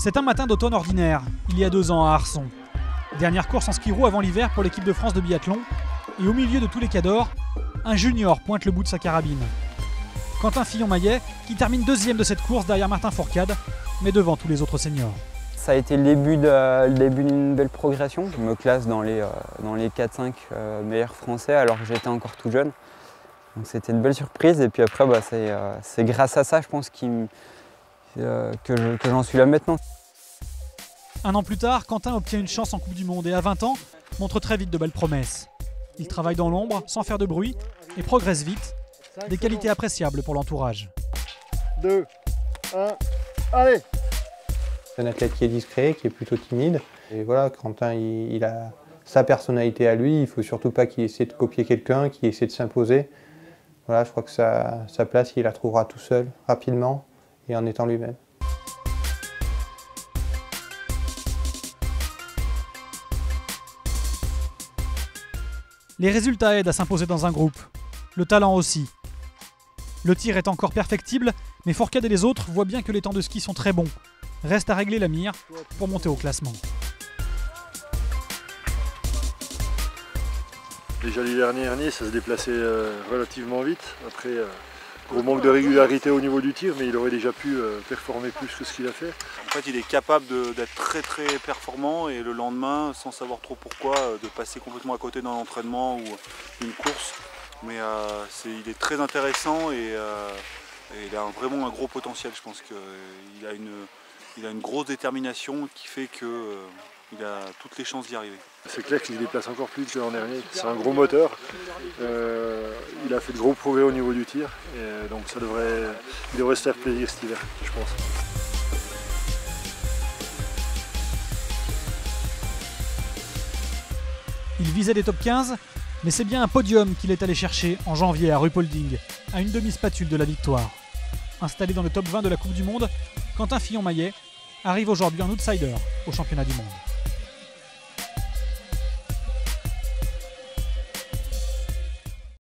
C'est un matin d'automne ordinaire, il y a 2 ans à Arçon. Dernière course en ski-roue avant l'hiver pour l'équipe de France de biathlon. Et au milieu de tous les cadors, un junior pointe le bout de sa carabine. Quentin Fillon-Maillet, qui termine 2e de cette course derrière Martin Fourcade, mais devant tous les autres seniors. Ça a été le début d'une belle progression. Je me classe dans les 4-5 meilleurs français alors que j'étais encore tout jeune. Donc c'était une belle surprise et puis après c'est grâce à ça je pense que j'en suis là maintenant. Un an plus tard, Quentin obtient une chance en Coupe du Monde et à 20 ans, montre très vite de belles promesses. Il travaille dans l'ombre, sans faire de bruit, et progresse vite. Des qualités appréciables pour l'entourage. 2, 1, allez! C'est un athlète qui est discret, qui est plutôt timide. Et voilà, Quentin, il a sa personnalité à lui. Il ne faut surtout pas qu'il essaie de copier quelqu'un, qu'il essaie de s'imposer. Voilà, je crois que sa place, il la trouvera tout seul, rapidement, et en étant lui-même. Les résultats aident à s'imposer dans un groupe. Le talent aussi. Le tir est encore perfectible, mais Fourcade et les autres voient bien que les temps de ski sont très bons. Reste à régler la mire pour monter au classement. Déjà l'hiver dernier, ça se déplaçait relativement vite. Après, gros manque de régularité au niveau du tir, mais il aurait déjà pu performer plus que ce qu'il a fait. En fait, il est capable d'être très performant et le lendemain, sans savoir trop pourquoi, de passer complètement à côté d'un entraînement ou d'une course. Mais il est très intéressant et il a vraiment un gros potentiel. Je pense qu'il a une grosse détermination qui fait qu'il a toutes les chances d'y arriver. C'est clair qu'il se déplace encore plus vite que l'an dernier. C'est un gros moteur. Il a fait de gros progrès au niveau du tir. Et donc il devrait se faire plaisir cet hiver, je pense. Il visait les top 15, mais c'est bien un podium qu'il est allé chercher en janvier à Ruhpolding, à une demi-spatule de la victoire. Installé dans le top 20 de la Coupe du Monde, Quentin Fillon-Maillet arrive aujourd'hui en outsider au championnat du monde.